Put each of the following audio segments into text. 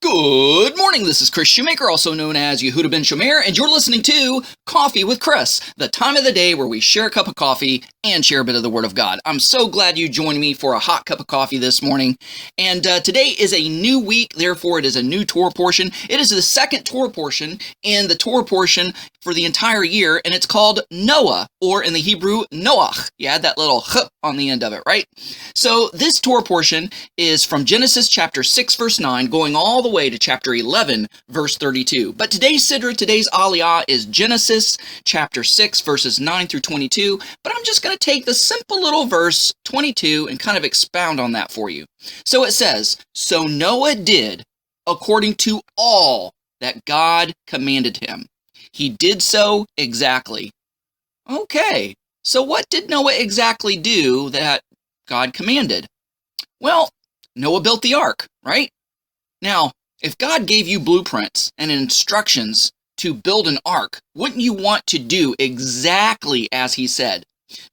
Good morning, this is Kris Shoemaker, also known as Yehudah ben Shomeyr, and you're listening to Coffee with Kris, the time of the day where we share a cup of coffee and share a bit of the Word of God. I'm so glad you joined me for a hot cup of coffee this morning, and today is a new week, therefore it is a new Torah portion. It is the second Torah portion in the Torah portion for the entire year, and it's called Noah, or in the Hebrew, Noach. You add that little ch on the end of it, right? So this Torah portion is from Genesis chapter 6, verse 9, going all the way to chapter 11, verse 32. But today's Siddur, today's Aliyah is Genesis chapter 6, verses 9 through 22. But I'm just going to take the simple little verse 22 and kind of expound on that for you. So it says, "So Noah did according to all that God commanded him. He did so exactly." Okay, so what did Noah exactly do that God commanded? Well, Noah built the ark, right? Now, if God gave you blueprints and instructions to build an ark, wouldn't you want to do exactly as he said?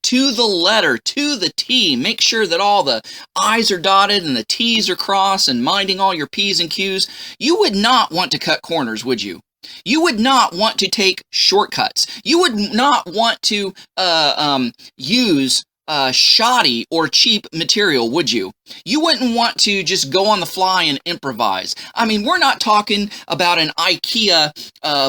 To the letter, to the T, make sure that all the I's are dotted and the T's are crossed and minding all your P's and Q's. You would not want to cut corners, would you? You would not want to take shortcuts. You would not want to use shoddy or cheap material, would you? You wouldn't want to just go on the fly and improvise. I mean, we're not talking about an IKEA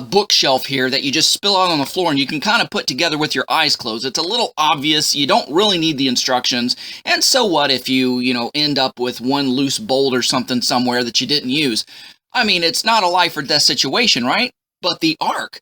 bookshelf here that you just spill out on the floor and you can kind of put together with your eyes closed. It's a little obvious. You don't really need the instructions. And so what if you end up with one loose bolt or something somewhere that you didn't use? I mean, it's not a life or death situation, right? But the ark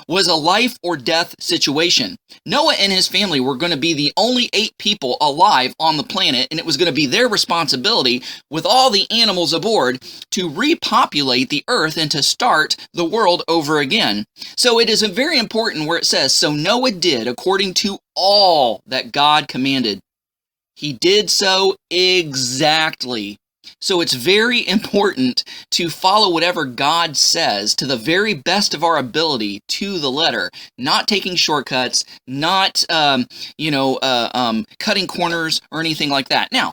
was a life or death situation. Noah and his family were going to be the only 8 people alive on the planet, and it was going to be their responsibility, with all the animals aboard, to repopulate the earth and to start the world over again. So it is very important where it says, "So Noah did according to all that God commanded." He did so exactly. So it's very important to follow whatever God says to the very best of our ability to the letter, not taking shortcuts, not cutting corners or anything like that. Now,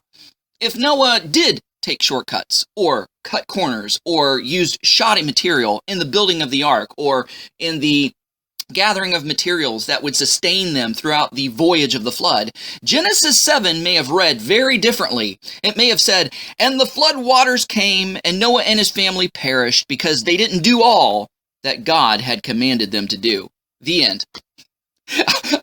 if Noah did take shortcuts or cut corners or used shoddy material in the building of the ark or in the gathering of materials that would sustain them throughout the voyage of the flood, Genesis 7 may have read very differently. It may have said, "And the flood waters came, and Noah and his family perished because they didn't do all that God had commanded them to do." The end.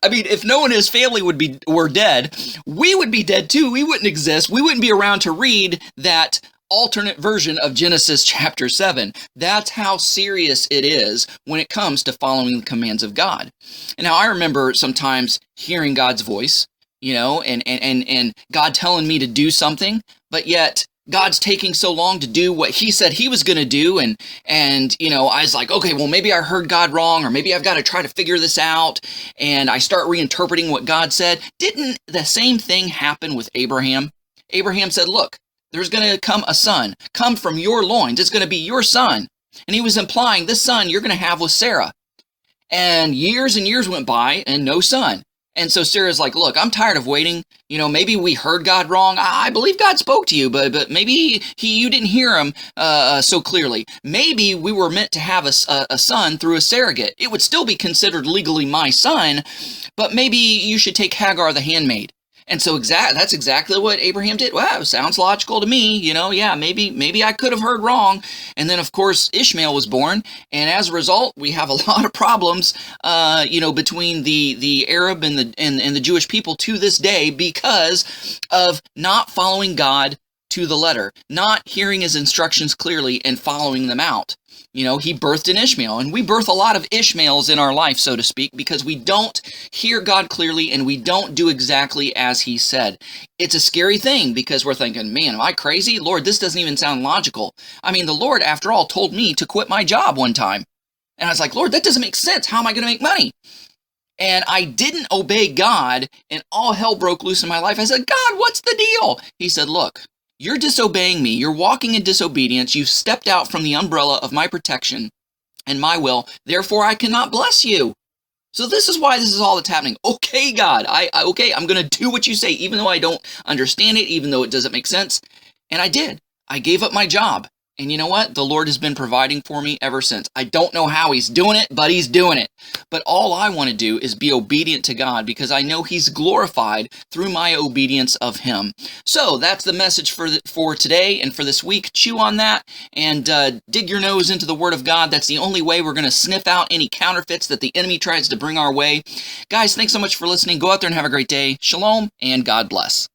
I mean, if Noah and his family were dead, we would be dead too. We wouldn't exist. We wouldn't be around to read that alternate version of Genesis chapter 7. That's how serious it is when it comes to following the commands of God. And now I remember sometimes hearing God's voice, and God telling me to do something, but yet God's taking so long to do what he said he was going to do. And I was like, okay, well, maybe I heard God wrong, or maybe I've got to try to figure this out. And I start reinterpreting what God said. Didn't the same thing happen with Abraham? Abraham said, "Look, there's going to come a son, come from your loins. It's going to be your son." And he was implying this son you're going to have with Sarah. And years went by and no son. And so Sarah's like, "Look, I'm tired of waiting. Maybe we heard God wrong. I believe God spoke to you, but maybe you didn't hear him so clearly. Maybe we were meant to have a son through a surrogate. It would still be considered legally my son, but maybe you should take Hagar the handmaid." And so that's exactly what Abraham did. Wow, sounds logical to me. Yeah, maybe I could have heard wrong. And then, of course, Ishmael was born. And as a result, we have a lot of problems, between the Arab and the Jewish people to this day because of not following God to the letter, not hearing his instructions clearly and following them out. He birthed an Ishmael, and we birth a lot of Ishmaels in our life, so to speak, because we don't hear God clearly and we don't do exactly as he said. It's a scary thing because we're thinking, man, am I crazy? Lord, this doesn't even sound logical. I mean, the Lord, after all, told me to quit my job one time. And I was like, Lord, that doesn't make sense. How am I going to make money? And I didn't obey God, and all hell broke loose in my life. I said, "God, what's the deal?" He said, "Look, you're disobeying me. You're walking in disobedience. You've stepped out from the umbrella of my protection and my will. Therefore, I cannot bless you." So this is why this is all that's happening. Okay, God, okay, I'm going to do what you say, even though I don't understand it, even though it doesn't make sense. And I did. I gave up my job. And you know what? The Lord has been providing for me ever since. I don't know how He's doing it, but He's doing it. But all I want to do is be obedient to God, because I know He's glorified through my obedience of Him. So that's the message for today and for this week. Chew on that and dig your nose into the Word of God. That's the only way we're going to sniff out any counterfeits that the enemy tries to bring our way. Guys, thanks so much for listening. Go out there and have a great day. Shalom, and God bless.